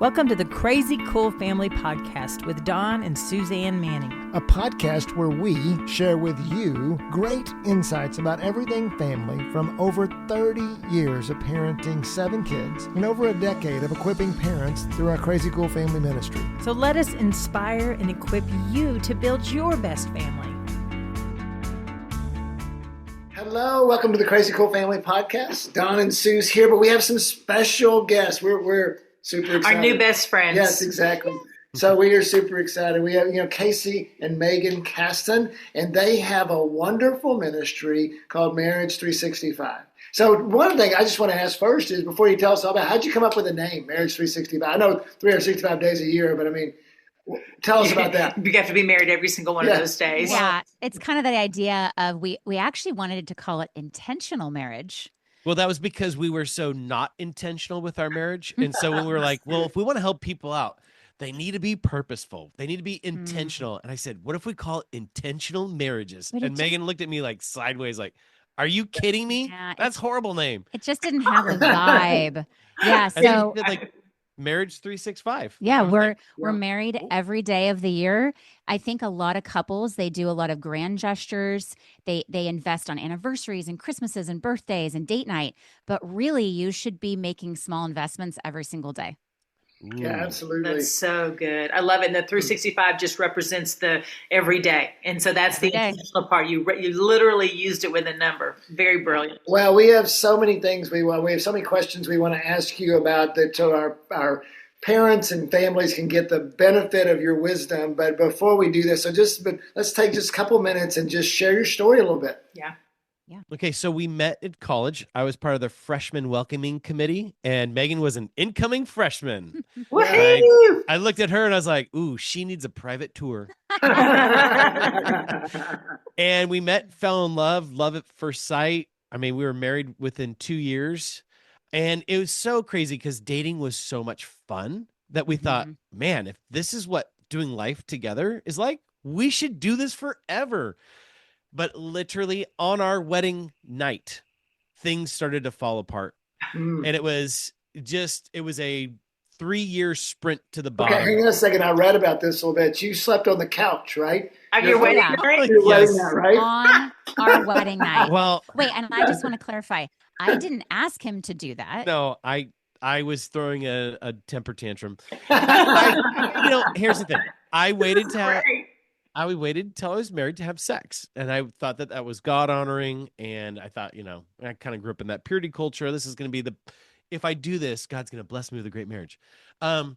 Welcome to the Crazy Cool Family Podcast with Don and Suzanne Manning. A podcast where we share with you great insights about everything family from over 30 years of parenting 7 kids and over a decade of equipping parents through our Crazy Cool Family ministry. So let us inspire and equip you to build your best family. Hello, welcome to the Crazy Cool Family Podcast. Don and Suze here, but we have some special guests. We're super excited. Our new best friends. Yes, exactly. So we are super excited. We have, Casey and Meygan Caston, and they have a wonderful ministry called Marriage 365. So one thing I just want to ask first is, before you tell us all about, how'd you come up with the name Marriage 365? I know 365 days a year, but I mean, tell us about that. You have to be married every single one of those days. Yeah, it's kind of the idea of we actually wanted to call it intentional marriage. Well, that was because we were so not intentional with our marriage. And so when we were like, well, if we want to help people out, they need to be purposeful. They need to be intentional. And I said, what if we call it intentional marriages? And Meygan looked at me like sideways, like, are you kidding me? Yeah, that's a horrible name. It just didn't have the vibe. Yeah. So like Marriage 365. Yeah, we're married every day of the year. I think a lot of couples, they do a lot of grand gestures. They invest on anniversaries and Christmases and birthdays and date night. But really, you should be making small investments every single day. Yeah, absolutely. That's so good. I love it. And the 365 just represents the everyday. And so that's the intentional part. You literally used it with a number. Very brilliant. Well, we have so many things we have so many questions we want to ask you about that, so our parents and families can get the benefit of your wisdom. But before we do this, let's take just a couple minutes and just share your story a little bit. Yeah. Okay, so we met at college. I was part of the freshman welcoming committee, and Meygan was an incoming freshman. I looked at her and I was like, ooh, she needs a private tour. And we met, fell in love at first sight. I mean, we were married within 2 years. And it was so crazy because dating was so much fun that we thought, man, if this is what doing life together is like, we should do this forever. But literally on our wedding night, things started to fall apart. And it was a 3-year sprint to the bottom. Okay, hang on a second. I read about this a little bit. You slept on the couch, right? On your wedding night? Your wedding night, right? On our wedding night. Well, wait, and I just want to clarify. I didn't ask him to do that. No, I was throwing a temper tantrum. Here's the thing. I waited until I was married to have sex. And I thought that was God honoring. And I thought, I kind of grew up in that purity culture. This is going to be if I do this, God's going to bless me with a great marriage. But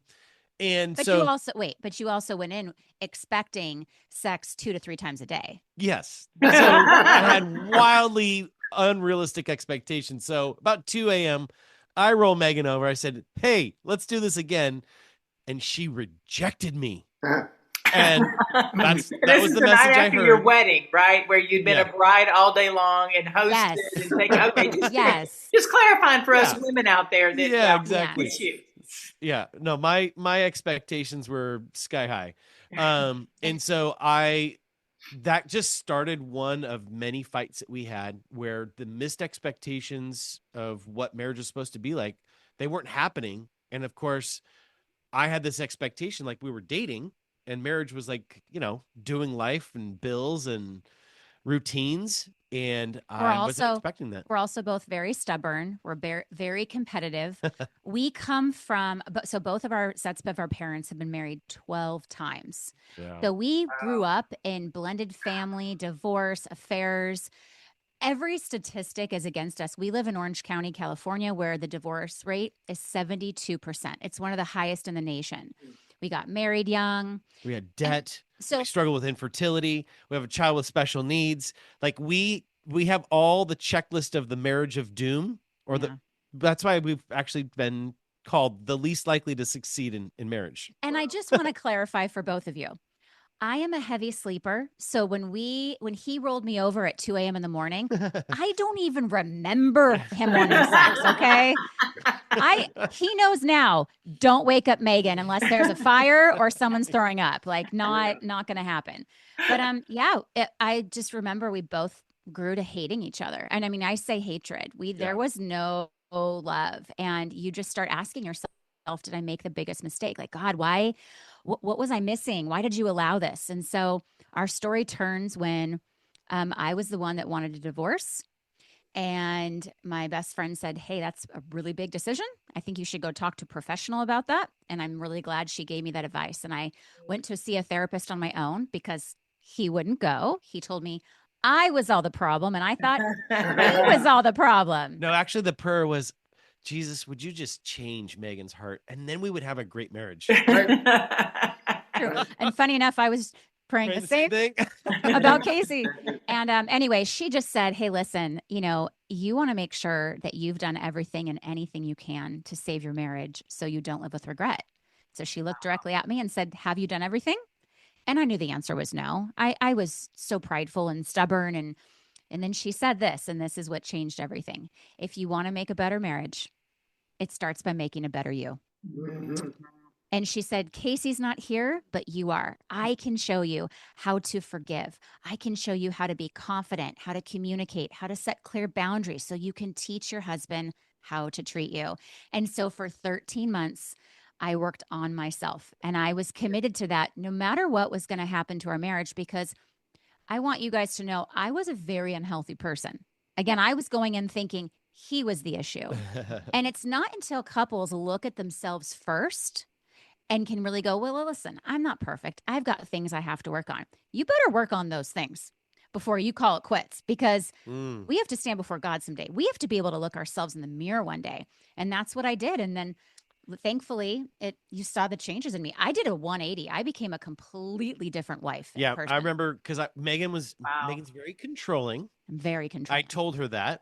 you also went in expecting sex 2 to 3 times a day. Yes. So I had wildly unrealistic expectations. So about 2 a.m., I roll Meygan over. I said, hey, let's do this again. And she rejected me. And that was the message I heard. After your wedding, right? Where you'd been a bride all day long and hosted and just clarifying for us women out there that exactly. You. No, my expectations were sky high. And so that just started one of many fights that we had where the missed expectations of what marriage is supposed to be like, they weren't happening. And of course, I had this expectation like we were dating. And marriage was like, doing life and bills and routines. And I wasn't expecting that. We're also both very stubborn. We're very competitive. We come from, so both of our sets of our parents have been married 12 times. Yeah. So we grew up in blended family, divorce, affairs. Every statistic is against us. We live in Orange County, California, where the divorce rate is 72%. It's one of the highest in the nation. We got married young. We had debt. We struggle with infertility. We have a child with special needs. Like we have all the checklist of the marriage of doom, that's why we've actually been called the least likely to succeed in marriage. And I just want to clarify for both of you. I am a heavy sleeper. So when he rolled me over at 2 a.m. in the morning, I don't even remember him wanting sex. Okay. He knows now, don't wake up Meygan unless there's a fire or someone's throwing up, like not going to happen. But I just remember we both grew to hating each other. And I mean, I say hatred. There was no love. And you just start asking yourself, did I make the biggest mistake? Like, God, why, what was I missing? Why did you allow this? And so our story turns when I was the one that wanted a divorce. And my best friend said, hey, that's a really big decision. I think you should go talk to a professional about that. And I'm really glad she gave me that advice. And I went to see a therapist on my own because he wouldn't go. He told me I was all the problem. And I thought he was all the problem. No, actually, the prayer was, Jesus, would you just change Meygan's heart? And then we would have a great marriage. True. And funny enough, I was praying the same thing about Casey. And anyway, she just said, hey, listen, you want to make sure that you've done everything and anything you can to save your marriage so you don't live with regret. So she looked directly at me and said, have you done everything? And I knew the answer was no. I was so prideful and stubborn. And then she said this, and this is what changed everything. If you want to make a better marriage, it starts by making a better you. Mm-hmm. And she said, Casey's not here, but you are. I can show you how to forgive. I can show you how to be confident, how to communicate, how to set clear boundaries so you can teach your husband how to treat you. And so for 13 months, I worked on myself, and I was committed to that no matter what was going to happen to our marriage, because I want you guys to know I was a very unhealthy person. Again, I was going in thinking he was the issue. And it's not until couples look at themselves first and can really go, well, listen, I'm not perfect. I've got things I have to work on. You better work on those things before you call it quits, because we have to stand before God someday. We have to be able to look ourselves in the mirror one day. And that's what I did. And then thankfully, you saw the changes in me. I did a 180. I became a completely different wife. Yeah, person. I remember because Meygan's very controlling. I'm very controlling. I told her that,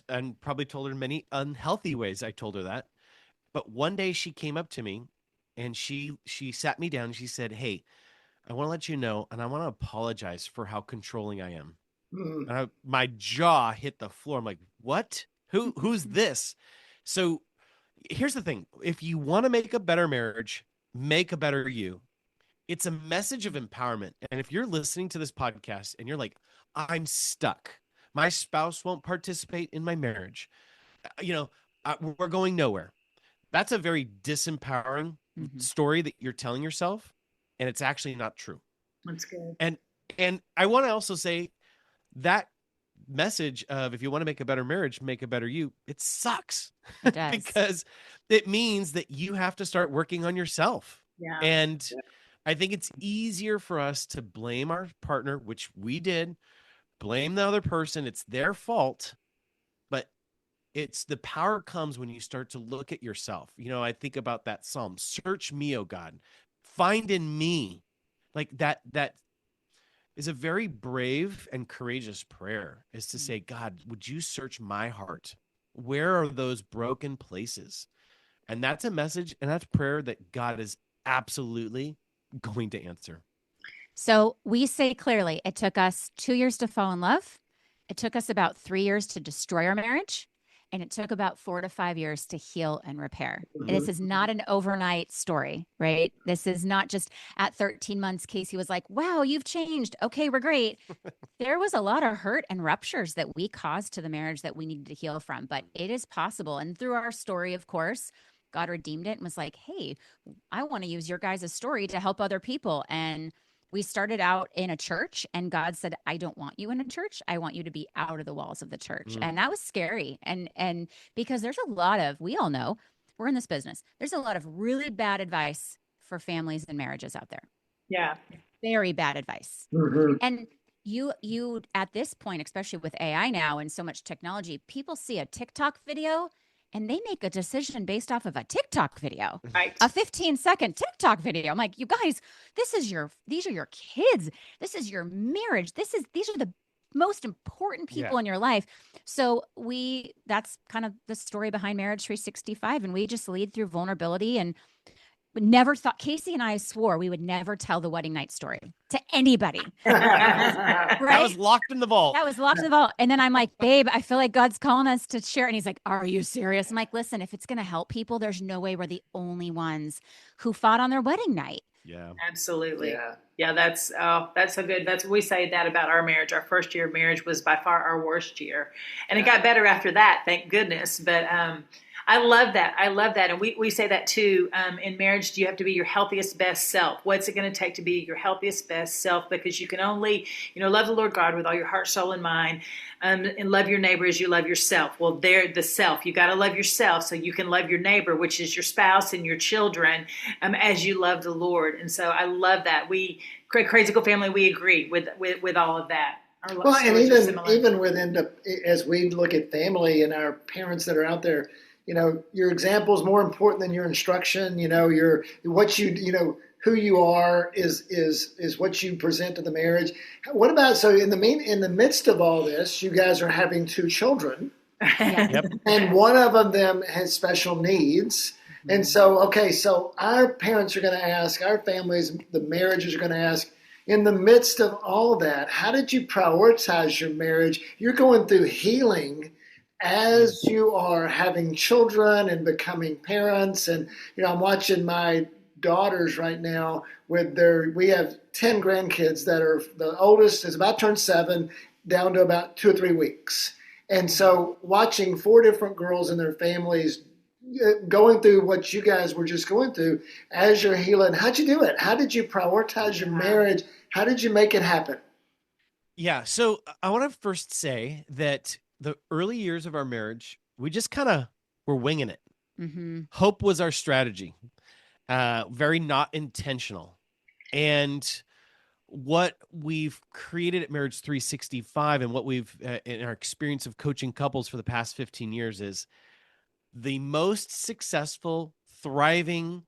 and probably told her in many unhealthy ways. I told her that. But one day she came up to me and she sat me down and she said, hey, I want to let you know, and I want to apologize for how controlling I am. And my jaw hit the floor. I'm like, what? Who's this? So here's the thing. If you want to make a better marriage, make a better you. It's a message of empowerment. And if you're listening to this podcast and you're like, I'm stuck, my spouse won't participate in my marriage, we're going nowhere. That's a very disempowering story that you're telling yourself, and it's actually not true. That's good. And I want to also say that message of, if you want to make a better marriage, make a better you, it sucks. It does. Because it means that you have to start working on yourself. Yeah. And I think it's easier for us to blame our partner, which we did, blame the other person. It's their fault. But it's the power comes when you start to look at yourself. I think about that Psalm, search me, O God, find in me. Like that is a very brave and courageous prayer, is to say, God, would you search my heart? Where are those broken places? And that's a message, and that's prayer that God is absolutely going to answer. So we say clearly, it took us 2 years to fall in love. It took us about 3 years to destroy our marriage. And it took about 4 to 5 years to heal and repair. This is not an overnight story, right? This is not just at 13 months, Casey was like, wow, you've changed. Okay, we're great. There was a lot of hurt and ruptures that we caused to the marriage that we needed to heal from, but it is possible. And through our story, of course, God redeemed it and was like, hey, I want to use your guys' story to help other people. And we started out in a church, and God said, I don't want you in a church. I want you to be out of the walls of the church. And that was scary. And because there's a lot of, we all know, we're in this business, there's a lot of really bad advice for families and marriages out there. Yeah. Very bad advice. And you at this point, especially with AI now and so much technology, people see a TikTok video and they make a decision based off of a TikTok video, Right. a 15-second TikTok video. I'm like, you guys, these are your kids. This is your marriage. These are the most important people in your life. So that's kind of the story behind Marriage 365. And we just lead through vulnerability, and never thought, Casey and I swore we would never tell the wedding night story to anybody. Right? That was locked in the vault. That was locked in the vault. And then I'm like, babe, I feel like God's calling us to share. And he's like, are you serious? I'm like, listen, if it's going to help people, there's no way we're the only ones who fought on their wedding night. Yeah, absolutely. Yeah. That's so good. We say that about our marriage. Our first year of marriage was by far our worst year, and it got better after that, thank goodness. But I love that. I love that. And we say that too. In marriage, you have to be your healthiest, best self. What's it going to take to be your healthiest, best self? Because you can only, love the Lord God with all your heart, soul, and mind, and love your neighbor as you love yourself. Well, they're the self. You got to love yourself so you can love your neighbor, which is your spouse and your children, as you love the Lord. And so I love that. We, Crazy Cool Family, we agree with all of that. Well, and even within as we look at family and our parents that are out there, your example is more important than your instruction. Who you are is what you present to the marriage. What about, so in the midst of all this, you guys are having 2 children, Yep. and one of them has special needs. And so our parents are going to ask, our families, the marriages are going to ask, in the midst of all that, how did you prioritize your marriage? You're going through healing as you are having children and becoming parents. And, I'm watching my daughters right now we have 10 grandkids that are, the oldest is about to turn 7, down to about 2 or 3 weeks. And so watching 4 different girls and their families going through what you guys were just going through as you're healing, how'd you do it? How did you prioritize your marriage? How did you make it happen? Yeah. So I want to first say that the early years of our marriage, we just kind of were winging it. Mm-hmm. Hope was our strategy, very not intentional. And what we've created at Marriage 365 and what we've in our experience of coaching couples for the past 15 years is the most successful, thriving,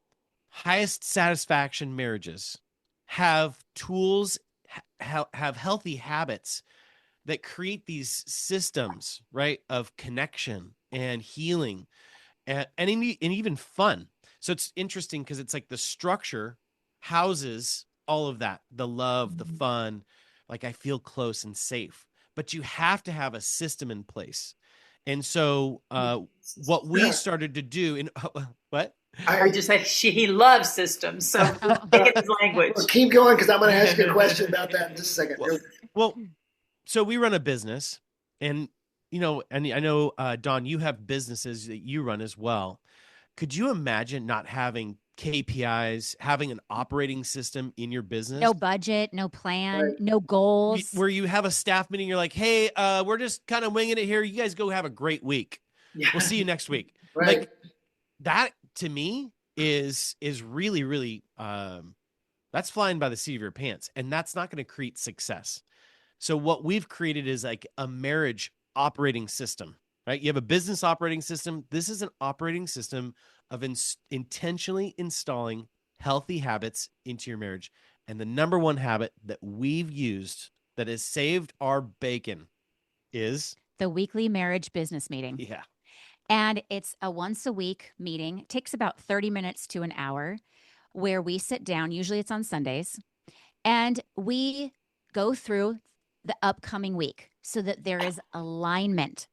highest satisfaction marriages have tools, have healthy habits that create these systems, right, of connection and healing and even fun. So it's interesting because it's like the structure houses all of that, the love, the fun, like I feel close and safe. But you have to have a system in place. And so what we started to do what? I just said he loves systems, so take his language. Well, keep going because I'm going to ask you a question about that in just a second. Well, so we run a business, and and I know Dawn, you have businesses that you run as well. Could you imagine not having KPIs, having an operating system in your business? No budget, no plan, Right. no goals. Where you have a staff meeting, you're like, hey, we're just kind of winging it here. You guys go have a great week. We'll see you next week. Right. Like that to me is really, really, that's flying by the seat of your pants, and that's not going to create success. So what we've created is like a marriage operating system, right? You have a business operating system. This is an operating system of intentionally installing healthy habits into your marriage. And the number one habit that we've used that has saved our bacon is the weekly marriage business meeting. Yeah. And it's a once a week meeting. It takes about 30 minutes to an hour where we sit down. Usually it's on Sundays. And we go through the upcoming week so that there is alignment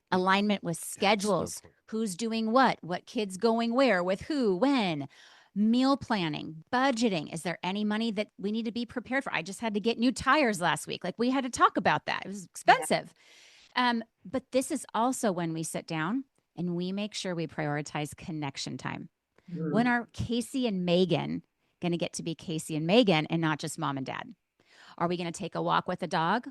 with schedules, who's doing what kids going where, with who, when, meal planning, budgeting. Is there any money that we need to be prepared for? I just had to get new tires last week. Like we had to talk about that. It was expensive. Yeah. But this is also when we sit down and we make sure we prioritize connection time. Mm-hmm. When are Casey and Meygan going to get to be Casey and Meygan and not just mom and dad? Are we going to take a walk with the dog?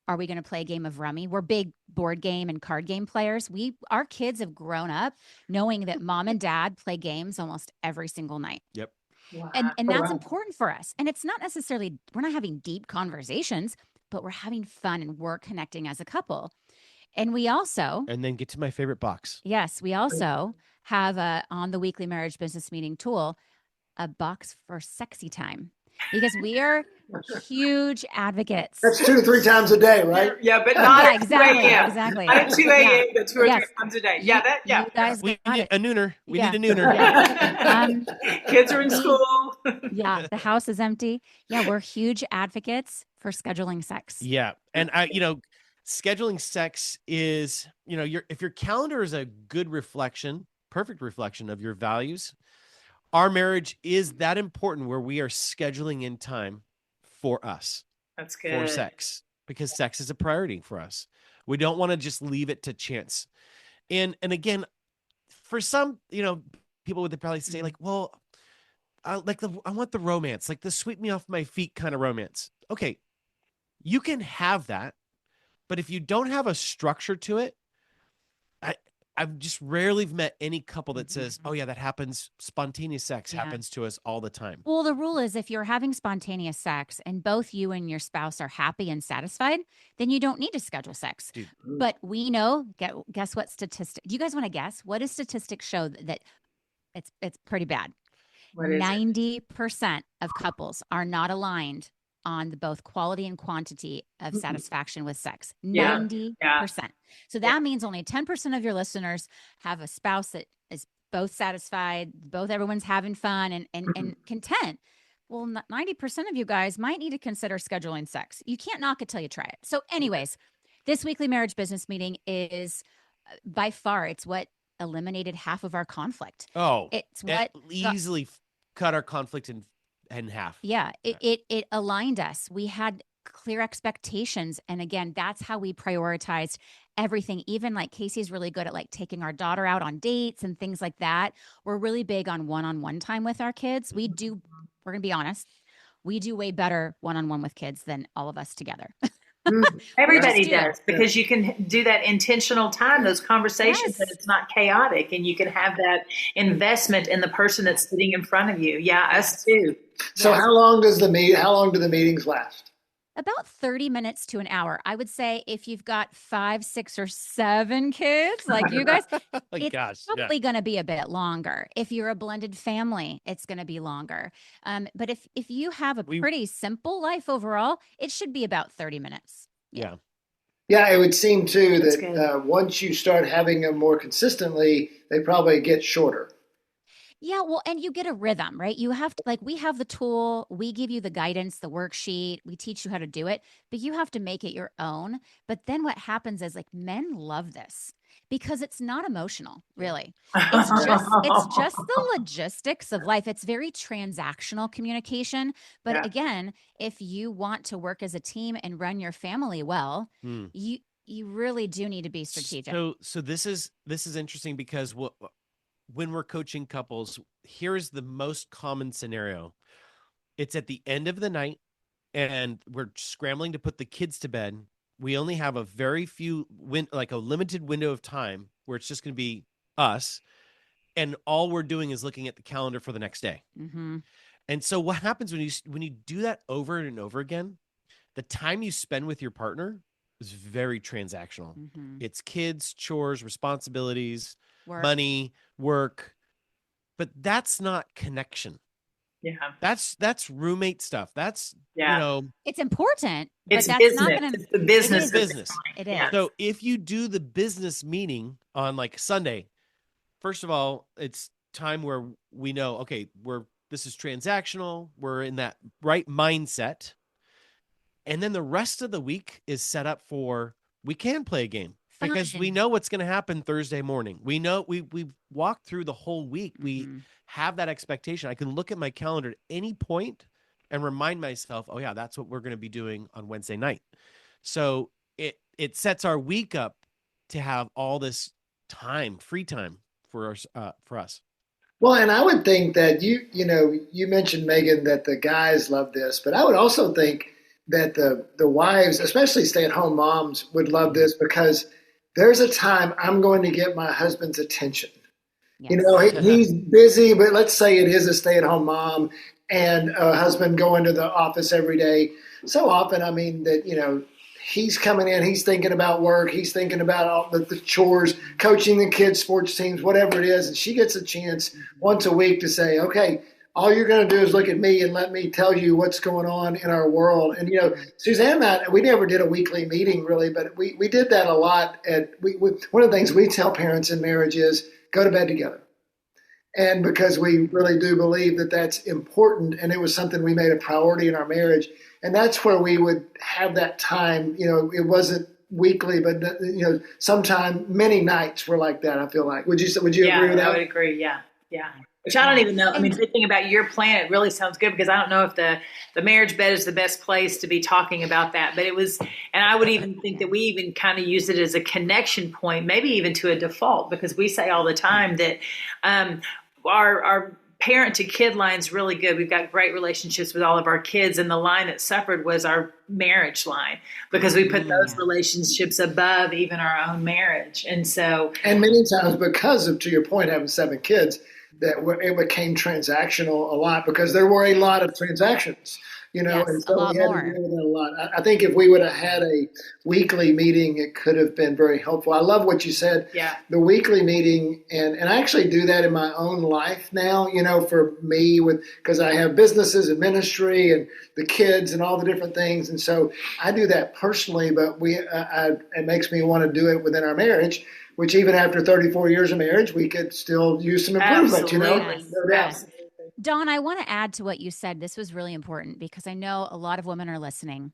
Are we going to play a game of rummy? We're big board game and card game players. Our kids have grown up knowing that mom and dad play games almost every single night. Yep. Wow. And that's important for us. And it's not necessarily, we're not having deep conversations, but we're having fun and we're connecting as a couple. And we also, and then get to my favorite box. Yes, we also have on the weekly marriage business meeting tool, a box for sexy time. Because we are huge advocates. That's 2 to 3 times a day, right? Yeah, but not at 2 a.m. Exactly. Not at 2 a.m., but 2 or 3 times a day. Yeah, You guys we need a nooner. We need a nooner. Yeah. Kids are in school. Yeah, the house is empty. Yeah, we're huge advocates for scheduling sex. Yeah, and scheduling sex is, if your calendar is a good reflection, perfect reflection of your values, our marriage is that important where we are scheduling in time for us. That's good. For sex, because sex is a priority for us. We don't want to just leave it to chance. And again, for some, people would probably say like, well, I want the romance, like the sweep me off my feet kind of romance. Okay. You can have that, but if you don't have a structure to it, I've just rarely met any couple that says, oh yeah, that happens. Spontaneous sex happens to us all the time. Well, the rule is if you're having spontaneous sex and both you and your spouse are happy and satisfied, then you don't need to schedule sex. Dude. But we know, guess what statistic? Do you guys want to guess? What does statistics show that it's pretty bad? 90% of couples are not aligned on the both quality and quantity of satisfaction with sex. 90%. So that means only 10% of your listeners have a spouse that is both satisfied, everyone's having fun and content. Well, 90% of you guys might need to consider scheduling sex. You can't knock it till you try it. So anyways, this weekly marriage business meeting is by far, it's what eliminated half of our conflict. Oh, it's what easily cut our conflict in half. Yeah, it aligned us. We had clear expectations. And again, that's how we prioritized everything. Even like Casey's really good at like taking our daughter out on dates and things like that. We're really big on one-on-one time with our kids. We're going to be honest, we do way better one-on-one with kids than all of us together. Everybody does, because you can do that intentional time, those conversations, and it's not chaotic, and you can have that investment in the person that's sitting in front of you. Yeah, us too. So how long do the meetings last? About 30 minutes to an hour. I would say if you've got 5, 6, or 7 kids, like you guys, it's probably going to be a bit longer. If you're a blended family, it's going to be longer. But if you have a pretty simple life overall, it should be about 30 minutes. Yeah, it would seem too that once you start having them more consistently, they probably get shorter. Yeah, well, and you get a rhythm, right? You have to, like, we have the tool, we give you the guidance, the worksheet, we teach you how to do it, but you have to make it your own. But then what happens is like men love this because it's not emotional, really. It's just the logistics of life. It's very transactional communication. But again, if you want to work as a team and run your family well, you really do need to be strategic. So this is interesting because when we're coaching couples, here's the most common scenario. It's at the end of the night and we're scrambling to put the kids to bed. We only have a very few a limited window of time where it's just going to be us. And all we're doing is looking at the calendar for the next day. Mm-hmm. And so what happens when you do that over and over again, the time you spend with your partner is very transactional. Mm-hmm. It's kids, chores, responsibilities, money, work, but that's not connection. Yeah. That's roommate stuff. That's, it's important, it's but that's business. not going to it's the business. It is. So if you do the business meeting on like Sunday, first of all, it's time where we know, okay, this is transactional. We're in that right mindset. And then the rest of the week is set up for, we can play a game. Because we know what's going to happen Thursday morning. We know we've walked through the whole week. We have that expectation. I can look at my calendar at any point and remind myself, oh yeah, that's what we're going to be doing on Wednesday night. So it sets our week up to have all this time, free time for us. Well, and I would think that you mentioned, Meygan, that the guys love this, but I would also think that the wives, especially stay-at-home moms, would love this because there's a time I'm going to get my husband's attention. Yes. He's busy, but let's say it is a stay-at-home mom and a husband going to the office every day. So often, he's coming in, he's thinking about work, he's thinking about all the chores, coaching the kids' sports teams, whatever it is. And she gets a chance once a week to say, okay, all you're going to do is look at me and let me tell you what's going on in our world. And, Suzanne and I, we never did a weekly meeting really, but we did that a lot. One of the things we tell parents in marriage is go to bed together. And because we really do believe that that's important, and it was something we made a priority in our marriage. And that's where we would have that time. It wasn't weekly, but, sometime many nights were like that, I feel like. Would you agree with that? I would agree. Yeah. Which I don't even know. I mean, thinking about your plan, it really sounds good, because I don't know if the marriage bed is the best place to be talking about that. But it was, and I would even think that we even kind of use it as a connection point, maybe even to a default, because we say all the time that our parent to kid line is really good. We've got great relationships with all of our kids, and the line that suffered was our marriage line, because we put those relationships above even our own marriage. And many times, because of, to your point, having 7 kids, that it became transactional a lot, because there were a lot of transactions, and so we had to deal with it a lot. I think if we would have had a weekly meeting, it could have been very helpful. I love what you said. Yeah. The weekly meeting, and I actually do that in my own life now, for me, because I have businesses and ministry and the kids and all the different things. And so I do that personally, but it makes me want to do it within our marriage, which even after 34 years of marriage, we could still use some improvement, Absolutely. No doubt. Dawn, I want to add to what you said. This was really important, because I know a lot of women are listening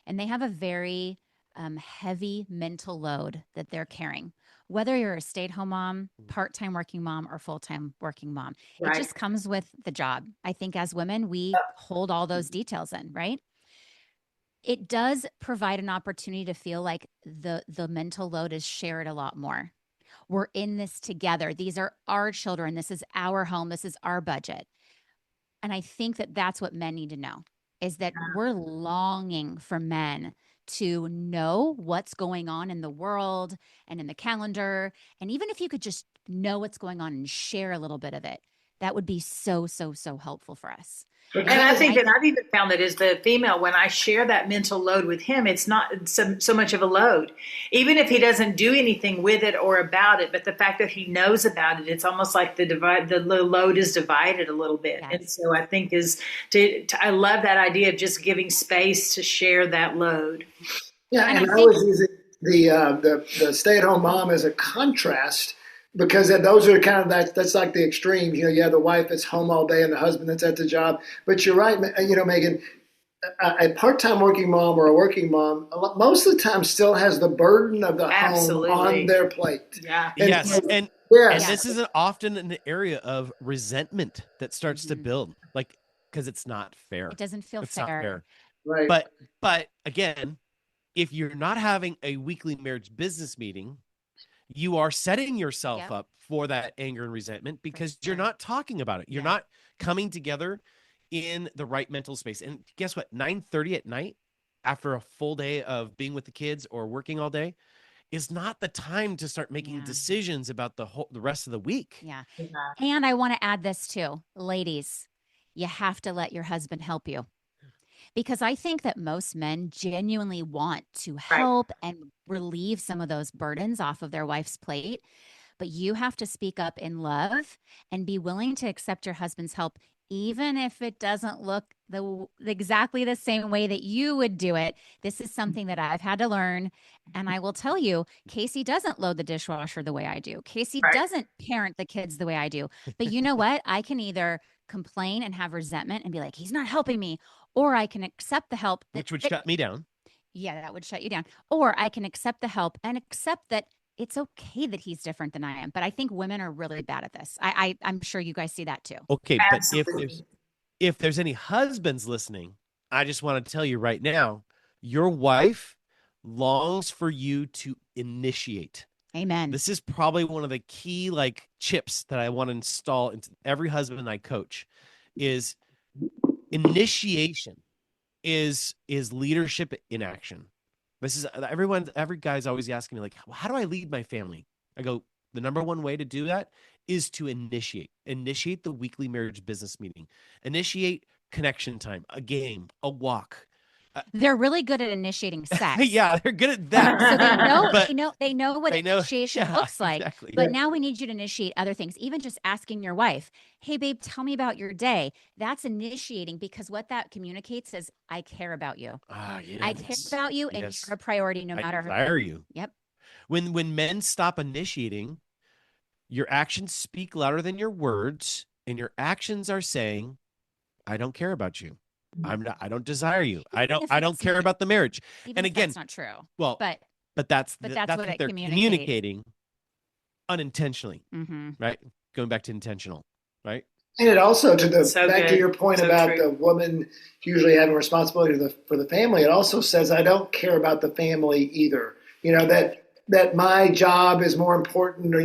and they have a very heavy mental load that they're carrying. Whether you're a stay-at-home mom, part-time working mom, or full-time working mom, It just comes with the job. I think as women, we hold all those details in, right? It does provide an opportunity to feel like the mental load is shared a lot more. We're in this together. These are our children. This is our home. This is our budget. And I think that that's what men need to know, is that we're longing for men to know what's going on in the world and in the calendar. And even if you could just know what's going on and share a little bit of it, that would be so, so, so helpful for us. And I think that I've even found that as the female, when I share that mental load with him, it's not so much of a load, even if he doesn't do anything with it or about it. But the fact that he knows about it, it's almost like the load is divided a little bit. Yes. And so I think I love that idea of just giving space to share that load. Yeah, and I was using the stay-at-home mom as a contrast, because those are kind of that's like the extremes. You have the wife that's home all day and the husband that's at the job. But you're right, Meygan, a part-time working mom or a working mom most of the time still has the burden of the home on their plate. Yeah. And this is often an area of resentment that starts to build, because it's not fair. It doesn't feel fair. Not fair. Right. But again, if you're not having a weekly marriage business meeting, you are setting yourself up for that anger and resentment, because you're not talking about it. You're not coming together in the right mental space. And guess what? 9:30 at night, after a full day of being with the kids or working all day, is not the time to start making decisions about the rest of the week. Yeah. And I want to add this too. Ladies, you have to let your husband help you. Because I think that most men genuinely want to help and relieve some of those burdens off of their wife's plate. But you have to speak up in love and be willing to accept your husband's help, even if it doesn't look exactly the same way that you would do it. This is something that I've had to learn. And I will tell you, Casey doesn't load the dishwasher the way I do. Casey doesn't parent the kids the way I do. But you know what? I can either complain and have resentment and be like, he's not helping me, or I can accept the help. Which would shut me down. Yeah, that would shut you down. Or I can accept the help and accept that it's okay that he's different than I am. But I think women are really bad at this. I'm sure you guys see that too. Okay, but if there's any husbands listening, I just want to tell you right now, your wife longs for you to initiate. Amen. This is probably one of the key chips that I want to install into every husband I coach, is initiation is leadership in action. This is every guy's always asking me how do I lead my family? I go, the number one way to do that is to initiate the weekly marriage business meeting, initiate connection time, a game, a walk. They're really good at initiating sex. Yeah, they're good at that. So they know what initiation looks like. Exactly. But now we need you to initiate other things. Even just asking your wife, hey, babe, tell me about your day. That's initiating, because what that communicates is, I care about you. I care about you, and you're a priority no matter how. I desire you. Yep. When men stop initiating, your actions speak louder than your words, and your actions are saying, I don't care about you. I don't desire you. I don't care about the marriage. And again, that's not true. Well, but that's what they're communicating unintentionally, right? Going back to intentional, right? And it also, So back to good. your point So about true. the woman usually having responsibility for the family, it also says I don't care about the family either. That my job is more important, or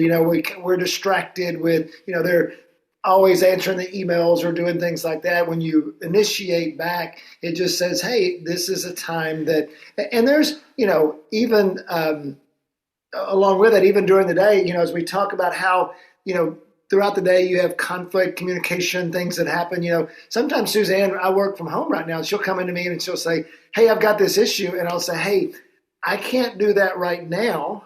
we're distracted with they're always answering the emails or doing things like that. When you initiate back, it just says, hey, this is a time that, and there's even along with it, even during the day, as we talk about how, throughout the day you have conflict, communication, things that happen. Sometimes Suzanne, I work from home right now, and she'll come into me and she'll say, hey, I've got this issue. And I'll say, hey, I can't do that right now,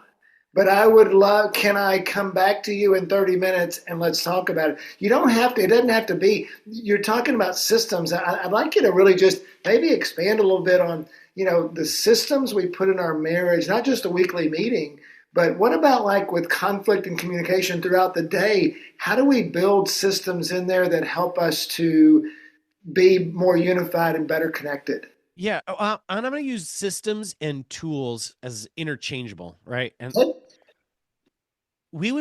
but I would love, can I come back to you in 30 minutes and let's talk about it? You don't have to, it doesn't have to be, you're talking about systems. I'd like you to really just maybe expand a little bit on, the systems we put in our marriage, not just a weekly meeting, but what about like with conflict and communication throughout the day? How do we build systems in there that help us to be more unified and better connected? Yeah, and I'm going to use systems and tools as interchangeable, right? And we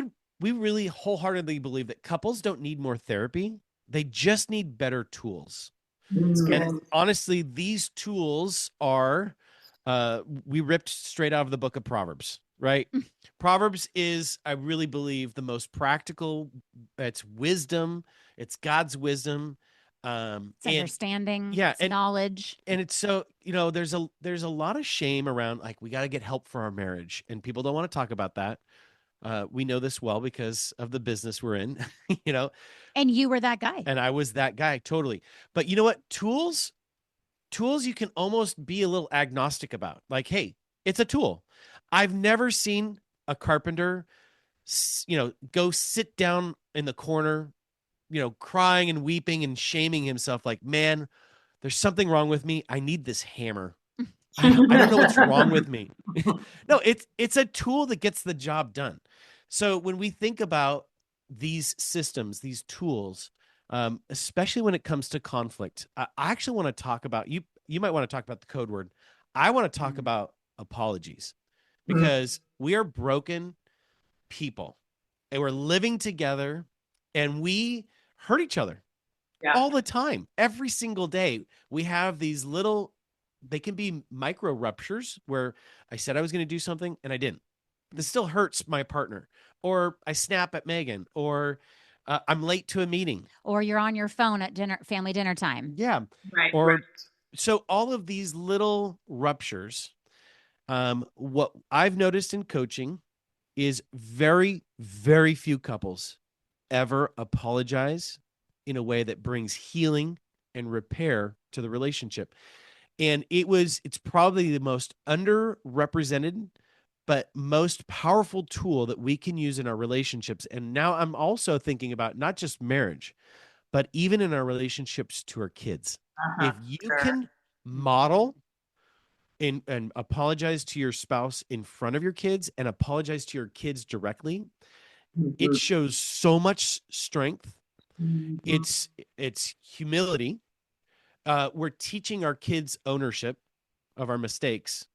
really wholeheartedly believe that couples don't need more therapy. They just need better tools. That's good. And honestly, these tools are, we ripped straight out of the book of Proverbs, right? Proverbs is, I really believe, the most practical. It's wisdom. It's God's wisdom. It's understanding. Yeah, it's knowledge. And it's so, there's a lot of shame around, like, we got to get help for our marriage, and people don't want to talk about that. We know this well because of the business we're in, And you were that guy. and I was that guy, totally. But you know what? Tools you can almost be a little agnostic about. Like, hey, it's a tool. I've never seen a carpenter, go sit down in the corner, crying and weeping and shaming himself, like, man, there's something wrong with me. I need this hammer. I don't know what's wrong with me. No, it's a tool that gets the job done. So when we think about these systems, these tools, especially when it comes to conflict, I actually want to talk about, you might want to talk about the code word. I want to talk about apologies, because we are broken people and we're living together and we hurt each other all the time. Every single day we have these little, they can be micro ruptures where I said I was going to do something and I didn't. This still hurts my partner, or I snap at Megan, or I'm late to a meeting, or you're on your phone at family dinner time. Yeah. Right. Or right. so all of these little ruptures, what I've noticed in coaching is very, very few couples ever apologize in a way that brings healing and repair to the relationship. And it's probably the most underrepresented, but most powerful tool that we can use in our relationships. And now I'm also thinking about not just marriage, but even in our relationships to our kids. If you can model and apologize to your spouse in front of your kids and apologize to your kids directly, it shows so much strength. It's humility. We're teaching our kids ownership of our mistakes.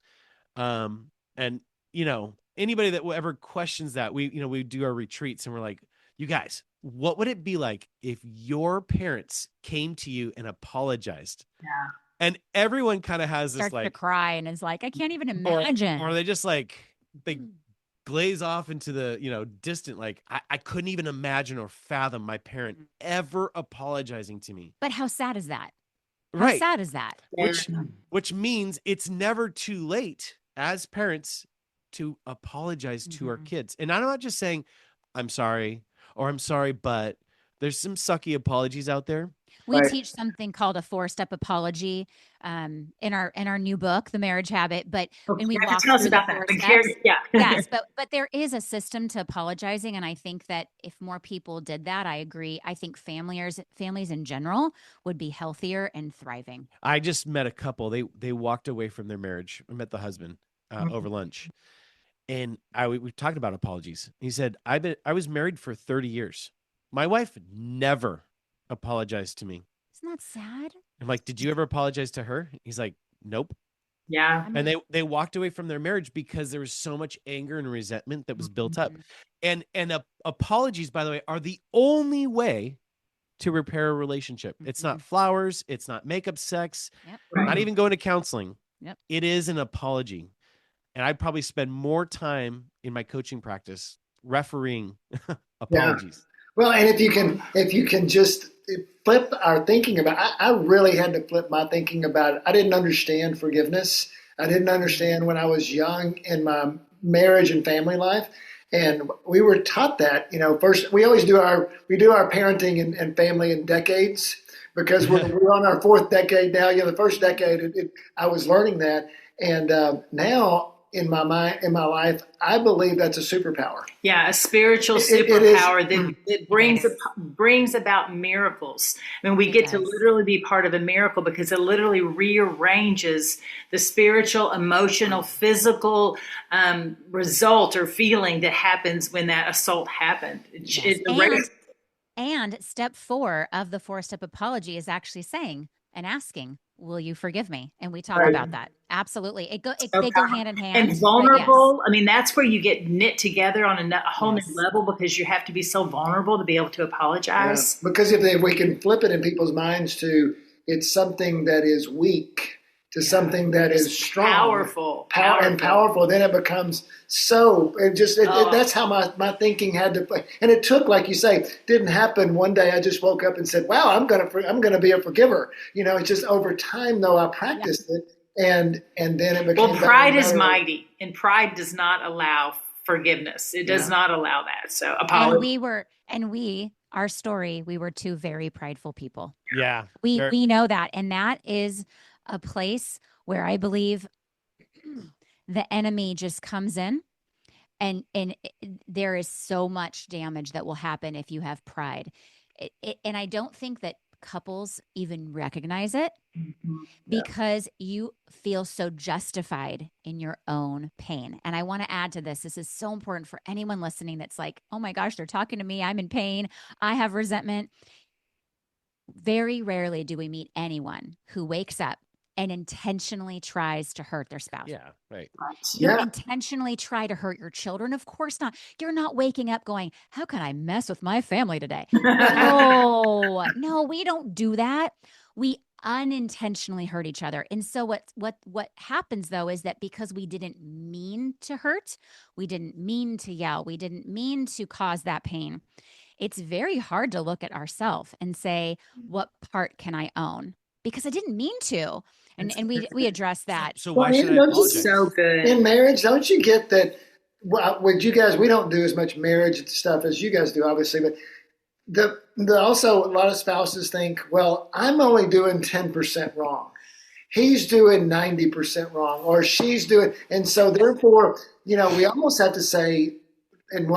And anybody that ever questions that, we do our retreats and we're like, you guys, what would it be like if your parents came to you and apologized? Yeah. And everyone kind of has this Starts to like cry and is like, I can't even imagine. or they just like, they glaze off into the, distant, like, I couldn't even imagine or fathom my parent ever apologizing to me. But how sad is that? Right. How sad is that? Which means it's never too late as parents to apologize to our kids. And I'm not just saying, I'm sorry, or I'm sorry, but there's some sucky apologies out there. We teach something called a 4-step apology in our new book, The Marriage Habit. But and we walk tell us through about the that. 4 steps. Yeah. Yes, but there is a system to apologizing, and I think that if more people did that, I agree. I think families in general would be healthier and thriving. I just met a couple. They walked away from their marriage. I met the husband over lunch, and we talked about apologies. He said, I was married for 30 years. My wife never apologized to me. Isn't that sad? I'm like, did you ever apologize to her? He's like, nope. Yeah. And they walked away from their marriage because there was so much anger and resentment that was built up. And apologies, by the way, are the only way to repair a relationship. It's not flowers. It's not makeup sex, Yep. not even going to counseling. Yep. It is an apology. And I'd probably spend more time in my coaching practice refereeing apologies. Well, and if you can just flip our thinking about, I really had to flip my thinking about it. I didn't understand forgiveness. I didn't understand when I was young in my marriage and family life. And we were taught that, first we always do our parenting and family in decades, because we're on our fourth decade now. The first decade, I was learning that. And now in my life, I believe that's a superpower. Yeah, a spiritual superpower that brings about miracles. I mean, we get to literally be part of a miracle because it literally rearranges the spiritual, emotional, physical result or feeling that happens when that assault happened. And step 4 of the 4-step apology is actually saying and asking, will you forgive me? And we talk about that. Absolutely. They go hand in hand. And vulnerable. Yes. I mean, that's where you get knit together on a whole new level, because you have to be so vulnerable to be able to apologize. Yeah. Because if we can flip it in people's minds to, it's something that is weak to something that is strong, powerful, and powerful, then it becomes so. That's how my thinking had to play. And it took, like you say, didn't happen one day. I just woke up and said, "Wow, I'm gonna be a forgiver." It's just over time, though, I practiced it, and then it became. Well, pride is mighty, and pride does not allow forgiveness. It does not allow that. So apology. Our story, we were 2 very prideful people. Yeah, we know that, and that is a place where I believe the enemy just comes in, and there is so much damage that will happen if you have pride. And I don't think that couples even recognize it because you feel so justified in your own pain. And I want to add to this. This is so important for anyone listening that's like, oh my gosh, they're talking to me. I'm in pain. I have resentment. Very rarely do we meet anyone who wakes up and intentionally tries to hurt their spouse. Yeah, right. You don't intentionally try to hurt your children. Of course not. You're not waking up going, how can I mess with my family today? No, we don't do that. We unintentionally hurt each other. And so what happens, though, is that because we didn't mean to hurt, we didn't mean to yell, we didn't mean to cause that pain, it's very hard to look at ourselves and say, what part can I own? Because I didn't mean to. And we address that. So why should I apologize? So good. In marriage, don't you get that? With you guys, we don't do as much marriage stuff as you guys do, obviously. But also, a lot of spouses think, well, I'm only doing 10% wrong. He's doing 90% wrong, or she's doing, and so therefore, we almost have to say, and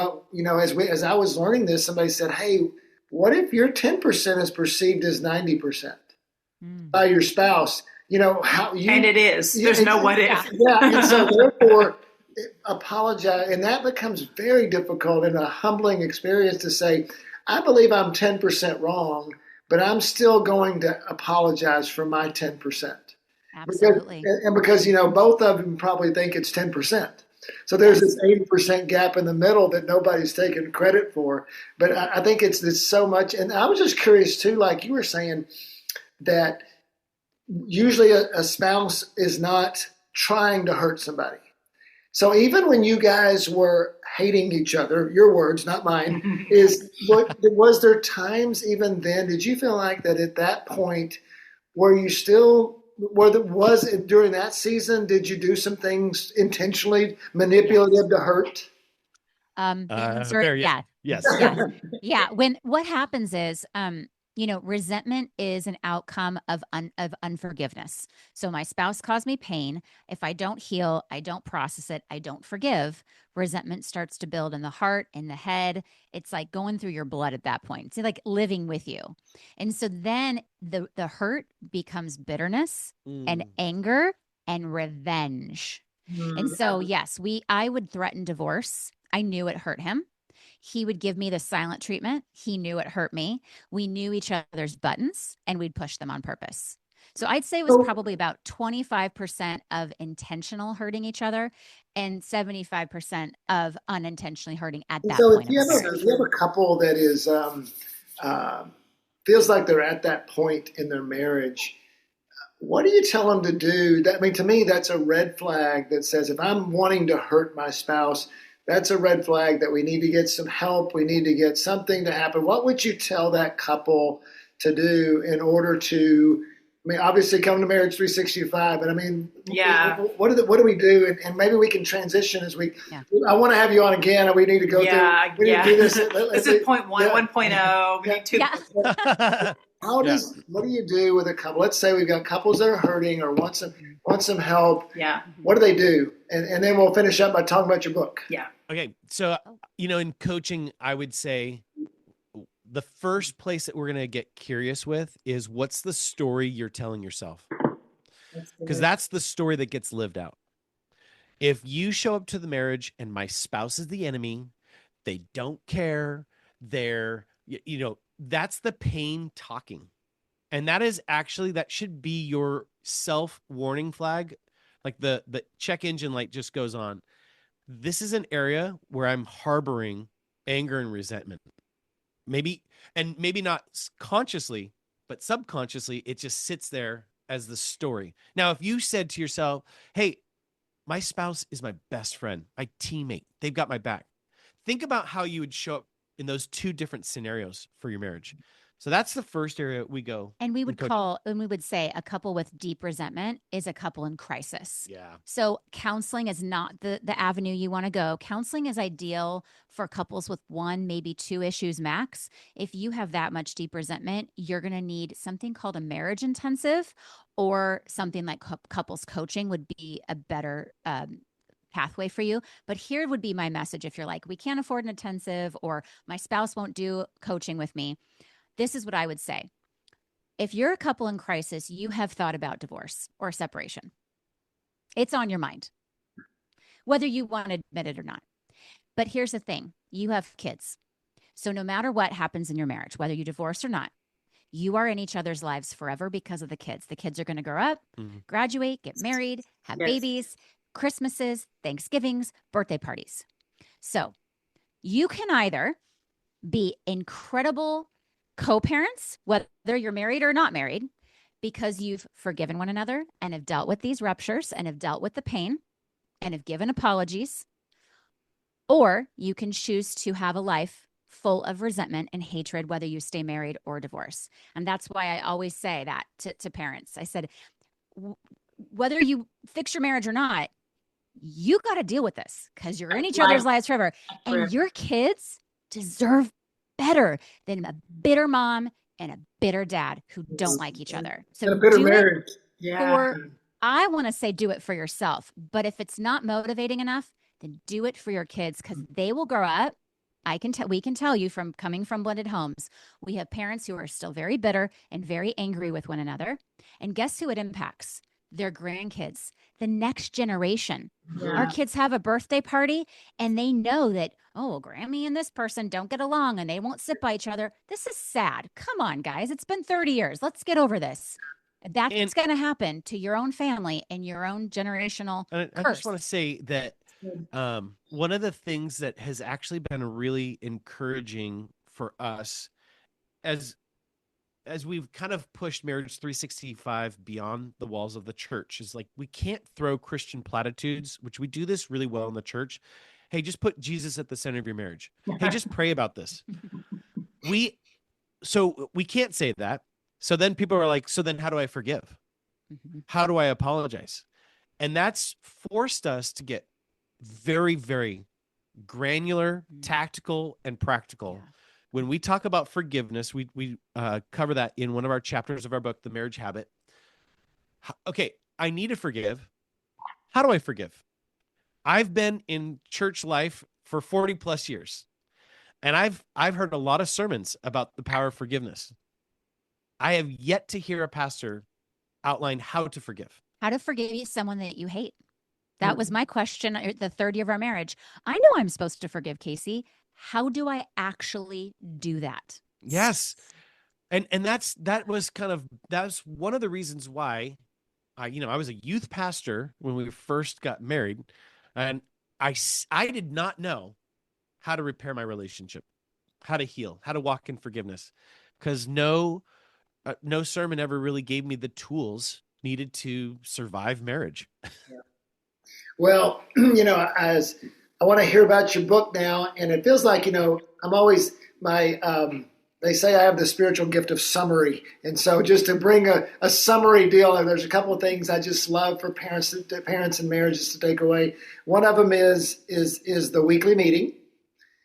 as I was learning this, somebody said, hey, what if your 10% is perceived as 90% by your spouse? And it is. There's no what if. Yeah, and so therefore, apologize, and that becomes very difficult and a humbling experience to say, I believe I'm 10% wrong, but I'm still going to apologize for my 10%. Absolutely. Because both of them probably think it's 10%. So there's this 80% gap in the middle that nobody's taking credit for. But I think it's so much. And I was just curious too, like you were saying, that usually a spouse is not trying to hurt somebody. So even when you guys were hating each other, your words, not mine, was there times even then, did you feel like that at that point, were you still, during that season, did you do some things intentionally manipulative to hurt? Yeah. Yes. Yeah. What happens is, resentment is an outcome of unforgiveness. So my spouse caused me pain. If I don't heal, I don't process it, I don't forgive, resentment starts to build in the heart, in the head. It's like going through your blood at that point. It's like living with you. And so then the hurt becomes bitterness and anger and revenge. And so, yes, I would threaten divorce. I knew it hurt him. He would give me the silent treatment. He knew it hurt me. We knew each other's buttons, and we'd push them on purpose. So I'd say it was probably about 25% of intentional hurting each other and 75% of unintentionally hurting at that point. So if you have a couple that is feels like they're at that point in their marriage, what do you tell them to do? I mean, to me, that's a red flag that says if I'm wanting to hurt my spouse, that's a red flag that we need to get some help. We need to get something to happen. What would you tell that couple to do in order to, I mean, obviously come to Marriage 365, but I mean, what do we do? And maybe we can transition as we, I want to have you on again, and we need to go through, we need to do this. This is point 1, 1.0. We need 2. What do you do with a couple? Let's say we've got couples that are hurting or want some help. Yeah. What do they do? And then we'll finish up by talking about your book. Yeah. Okay. So, in coaching, I would say the first place that we're going to get curious with is what's the story you're telling yourself? Because that's the story that gets lived out. If you show up to the marriage and my spouse is the enemy, they don't care, they're, that's the pain talking. And that should be your self-warning flag. Like the check engine light just goes on. This is an area where I'm harboring anger and resentment. Maybe not consciously, but subconsciously, it just sits there as the story. Now, if you said to yourself, hey, my spouse is my best friend, my teammate, they've got my back. Think about how you would show up in those two different scenarios for your marriage. So that's the first area we go. And we would say a couple with deep resentment is a couple in crisis. Yeah. So counseling is not the avenue you want to go. Counseling is ideal for couples with 1, maybe 2 issues max. If you have that much deep resentment, you're going to need something called a marriage intensive, or something like couples coaching would be a better pathway for you. But here would be my message. If you're like, we can't afford an intensive, or my spouse won't do coaching with me, this is what I would say. If you're a couple in crisis, you have thought about divorce or separation. It's on your mind, whether you want to admit it or not. But here's the thing. You have kids. So no matter what happens in your marriage, whether you divorce or not, you are in each other's lives forever because of the kids. The kids are going to grow up, graduate, get married, have babies, Christmases, Thanksgivings, birthday parties. So you can either be incredible co-parents, whether you're married or not married, because you've forgiven one another and have dealt with these ruptures and have dealt with the pain and have given apologies. Or you can choose to have a life full of resentment and hatred, whether you stay married or divorce. And that's why I always say that to parents. I said, whether you fix your marriage or not, you got to deal with this because you're in each other's lives forever. And your kids deserve better than a bitter mom and a bitter dad who don't like each other. So a bitter marriage. I want to say do it for yourself. But if it's not motivating enough, then do it for your kids, because they will grow up. We can tell you from coming from blended homes, we have parents who are still very bitter and very angry with one another. And guess who it impacts? Their grandkids, the next generation. Our kids have a birthday party and they know that, oh, Grammy and this person don't get along and they won't sit by each other. This is sad. Come on, guys. It's been 30 years. Let's get over this. That's going to happen to your own family and your own generational curse. I just want to say that one of the things that has actually been really encouraging for us as we've kind of pushed Marriage 365 beyond the walls of the church is like, we can't throw Christian platitudes, which we do this really well in the church. Hey, just put Jesus at the center of your marriage. Hey, just pray about this. So we can't say that. So then people are like, so then how do I forgive? How do I apologize? And that's forced us to get very, very granular, tactical, and practical. Yeah. When we talk about forgiveness, we cover that in one of our chapters of our book, The Marriage Habit. Okay, I need to forgive. How do I forgive? I've been in church life for 40 plus years, and I've heard a lot of sermons about the power of forgiveness. I have yet to hear a pastor outline how to forgive. How to forgive someone that you hate. That was my question the third year of our marriage. I know I'm supposed to forgive Casey. How do I actually do that? Yes. And that's one of the reasons why I was a youth pastor when we first got married, and I did not know how to repair my relationship, how to heal, how to walk in forgiveness. because no sermon ever really gave me the tools needed to survive marriage. Well, as I want to hear about your book now, and it feels like, I'm always they say I have the spiritual gift of summary. And so just to bring a summary deal, and there's a couple of things I just love for parents and marriages to take away. One of them is the weekly meeting,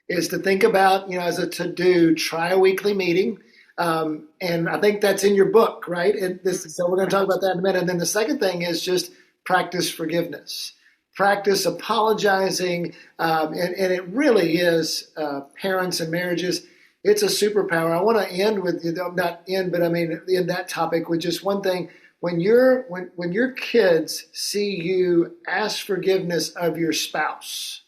is to think about, as a to-do, try a weekly meeting. And I think that's in your book, right? So we're going to talk about that in a minute. And then the second thing is just practice forgiveness. Practice apologizing. And it really is, parents and marriages, it's a superpower. I want to end with, not end, but I mean, in that topic with just one thing. When your kids see you ask forgiveness of your spouse,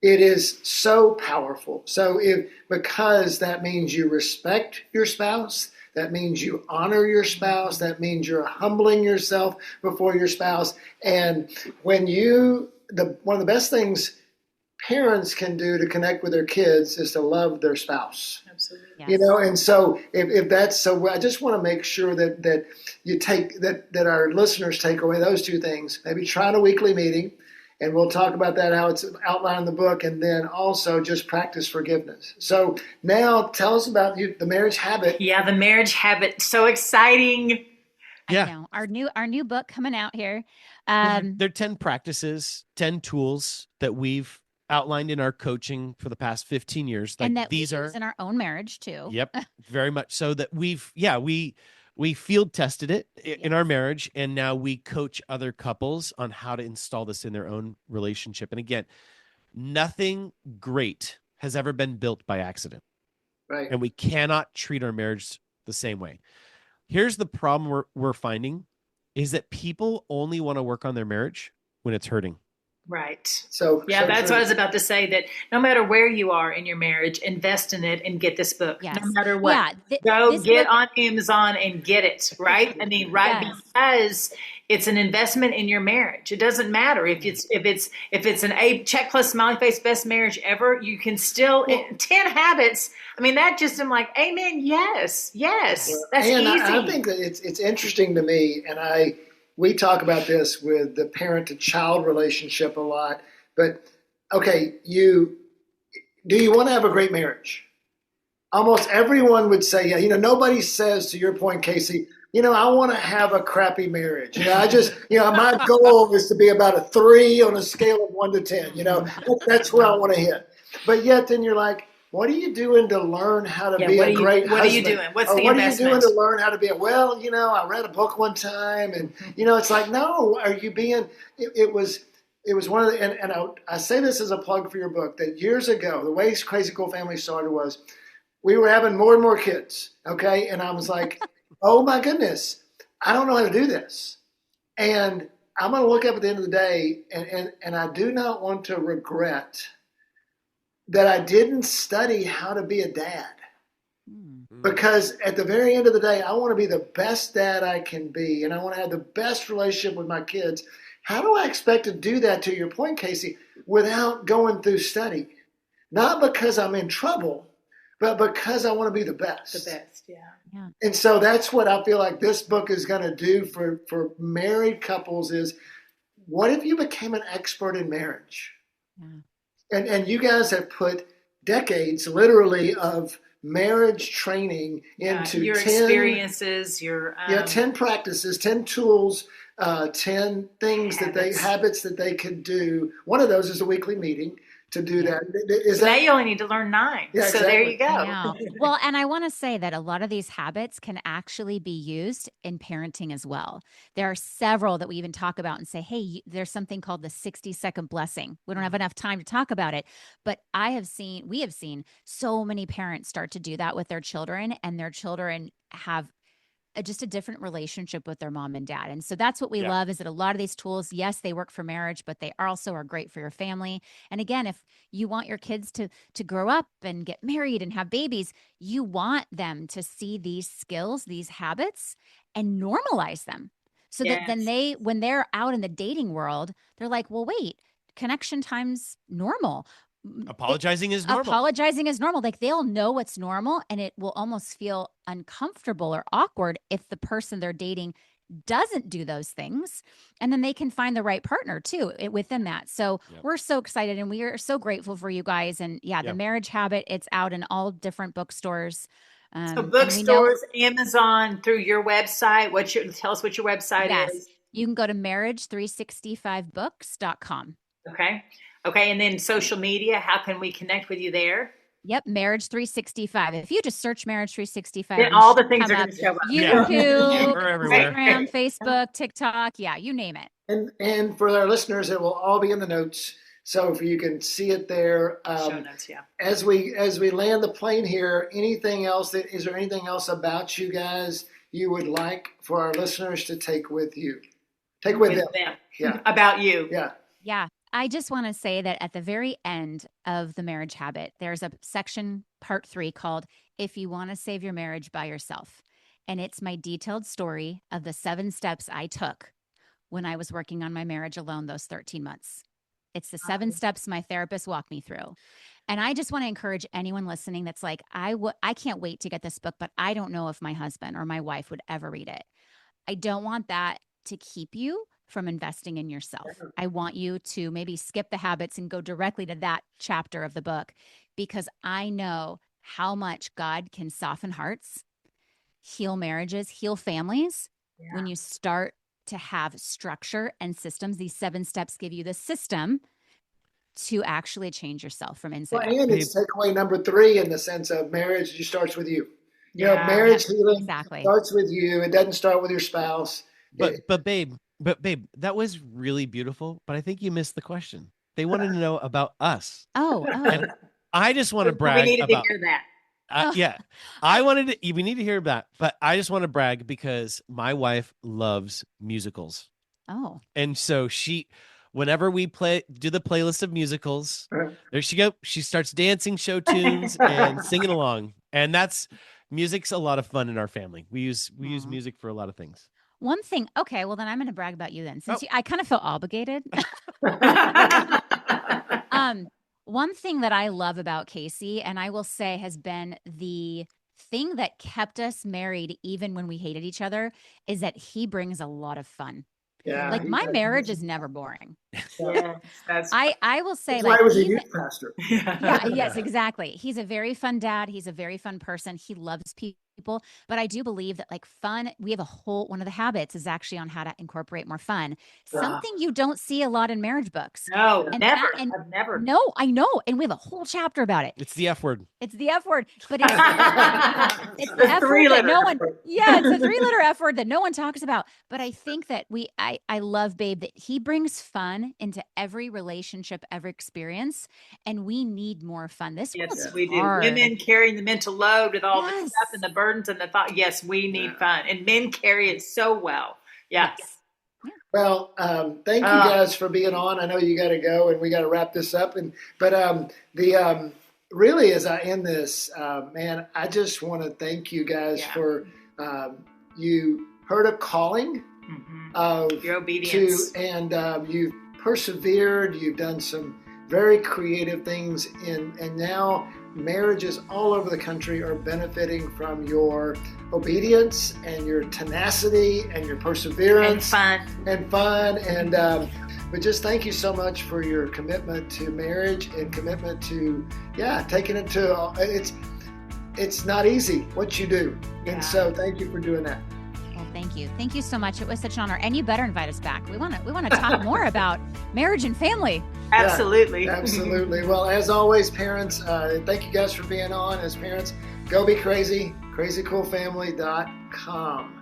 it is so powerful. So because that means you respect your spouse, that means you honor your spouse, that means you're humbling yourself before your spouse. And when one of the best things parents can do to connect with their kids is to love their spouse. Absolutely. Yes. And so if that's so, I just want to make sure that you take that our listeners take away those two things. Maybe try a weekly meeting, and we'll talk about that, how it's outlined in the book, and then also just practice forgiveness. So now tell us about the marriage habit. Yeah, the marriage habit. So exciting. Yeah. I know. Our new book coming out here. There are 10 practices, 10 tools that we've outlined in our coaching for the past 15 years. And that these we are use in our own marriage too. Yep, very much so. That we field tested it in our marriage, and now we coach other couples on how to install this in their own relationship. And again, nothing great has ever been built by accident, Right. and we cannot treat our marriage the same way. Here's the problem we're finding is that people only want to work on their marriage when it's hurting. Right. So That's what I was about to say, that no matter where you are in your marriage, invest in it and get this book. Yes. No matter what. Yeah, Go get book, on Amazon and get it, right? I mean, right, Yes. because it's an investment in your marriage. It doesn't matter if it's an A check plus smiley face best marriage ever, you can still 10 habits. I mean, that just, I'm like, amen. Yes. That's and easy. I think that it's interesting to me, and we talk about this with the parent to child relationship a lot, but okay, do you want to have a great marriage? Almost everyone would say, yeah. Nobody says, to your point, Casey, I want to have a crappy marriage. I just, my goal is to be about a 3 on a scale of 1 to 10. That's where I want to hit. But yet then you're like, what are you doing to learn how to be a great husband? What are you doing? What's the what investment? are you doing to learn how to be I read a book one time, and, it's like, no, are you being, it was one of the, and I say this as a plug for your book, that years ago, the way Crazy Cool Family started was, we were having more and more kids, okay? And I was like, oh my goodness, I don't know how to do this. And I'm going to look up at the end of the day, and I do not want to regret that I didn't study how to be a dad. Because at the very end of the day, I want to be the best dad I can be, and I want to have the best relationship with my kids. How do I expect to do that, to your point, Casey, without going through study? Not because I'm in trouble, but because I want to be the best. The best, yeah. And so that's what I feel like this book is going to do for married couples is, what if you became an expert in marriage? Yeah. And you guys have put decades, literally, of marriage training into your 10 experiences, your 10 practices, 10 tools, 10 things habits that they could do. One of those is a weekly meeting to do that. Now you only need to learn 9. Yeah, so exactly. there you go. Well, and I want to say that a lot of these habits can actually be used in parenting as well. There are several that we even talk about and say, hey, there's something called the 60-second blessing. We don't have enough time to talk about it, but we have seen so many parents start to do that with their children, and their children have just a different relationship with their mom and dad. And so that's what we love, is that a lot of these tools, yes, they work for marriage, but they also are great for your family. And again, if you want your kids to grow up and get married and have babies, you want them to see these skills, these habits, and normalize them. So that then when they're out in the dating world, they're like, well, wait, connection time's normal. apologizing is normal. Apologizing is normal. Like they'll know what's normal, and it will almost feel uncomfortable or awkward if the person they're dating doesn't do those things, and then they can find the right partner too within that. So we're so excited, and we are so grateful for you guys. And the Marriage Habit, it's out in all different bookstores. So bookstores, Amazon, through your website. Tell us what your website is. You can go to marriage365books.com. Okay. And then social media, how can we connect with you there? Yep. Marriage 365. If you just search Marriage 365, then all the things are going to show up. YouTube, we're everywhere. Instagram, Facebook, TikTok. Yeah. You name it. And for our listeners, it will all be in the notes. So if you can see it there. Show notes, As we land the plane here, is there anything else about you guys you would like for our listeners to take with you? Take with them. Yeah. About you. Yeah. Yeah. I just want to say that at the very end of the Marriage Habit, there's a section, part 3, called If You Want to Save Your Marriage by Yourself. And it's my detailed story of the 7 steps I took when I was working on my marriage alone those 13 months. It's the 7 steps my therapist walked me through. And I just want to encourage anyone listening that's like, I can't wait to get this book, but I don't know if my husband or my wife would ever read it. I don't want that to keep you from investing in yourself. I want you to maybe skip the habits and go directly to that chapter of the book, because I know how much God can soften hearts, heal marriages, heal families when you start to have structure and systems. These 7 steps give you the system to actually change yourself from inside out. And it's takeaway number 3 in the sense of marriage starts with you. Marriage healing starts with you. It doesn't start with your spouse. But babe, that was really beautiful. But I think you missed the question. They wanted to know about us. Oh. And I just want to brag. We needed to hear that. We need to hear that, but I just want to brag because my wife loves musicals. Oh. And so whenever we do the playlist of musicals, there she go. She starts dancing show tunes and singing along. And music's a lot of fun in our family. We use music for a lot of things. One thing. Okay. Well, then I'm going to brag about you then, since I kind of feel obligated. One thing that I love about Casey, and I will say has been the thing that kept us married even when we hated each other, is that he brings a lot of fun. Yeah, like my marriage is never boring. Yeah, I will say, that's why I was a youth pastor. Yes, exactly. He's a very fun dad. He's a very fun person. He loves people. But I do believe that fun, we have one of the habits is actually on how to incorporate more fun. Something you don't see a lot in marriage books. No, never. I've never. No, I know. And we have a whole chapter about it. It's the F word. It's the F word, but it's the F word that no one, it's a 3-letter F word that no one talks about. But I think that I love Babe that he brings fun into every relationship, every experience. And we need more fun. Yes, we do. Women carrying the mental load with all the stuff and the burdens and the thought. Yes, we need fun, and men carry it so well. Yes. Well, thank you guys for being on. I know you got to go, and we got to wrap this up. Really, as I end this, man, I just want to thank you guys for you heard a calling of your obedience, and you've persevered. You've done some very creative things, and now marriages all over the country are benefiting from your obedience and your tenacity and your perseverance and fun. But just thank you so much for your commitment to marriage and commitment to taking it to it's not easy what you do, and so thank you for doing that. Well, thank you so much. It was such an honor, and you better invite us back. We want to talk more about marriage and family. Absolutely. Absolutely. Well, as always, parents, thank you guys for being on. As parents, go be crazy, crazycoolfamily.com.